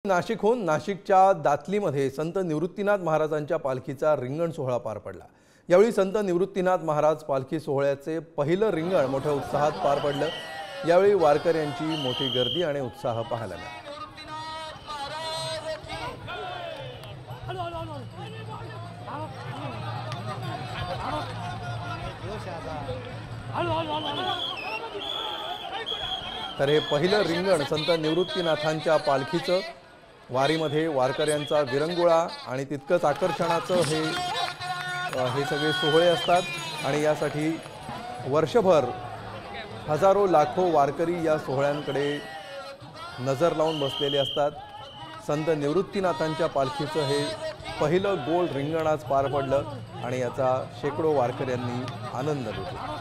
नाशिकहून नाशिकच्या दातलीमध्ये संत निवृत्तीनाथ महाराजांच्या पालखीचा रिंगण सोहळा पार पडला। यावेळी संत निवृत्तीनाथ महाराज पालखी सोहळ्याचे पहिलं रिंगण मोठ्या उत्साहात पार पडलं। यावेळी वारकऱ्यांची मोठी गर्दी आणि उत्साह पाहायला मिळाला। तर हे पहिलं रिंगण संत निवृत्तीनाथांच्या पालखीचं वारीमध्ये वारकऱ्यांचा विरंगुळा आणि तितकंच आकर्षणाचं हे सगळे सोहळे असतात आणि यासाठी वर्षभर हजारो लाखो वारकरी या सोहळ्यांकडे नजर लावून बसलेले असतात। संत निवृत्तीनाथांच्या पालखीचं हे पहिलं गोल रिंगण आज पार पडलं आणि याचा शेकडो वारकऱ्यांनी आनंद लुटला।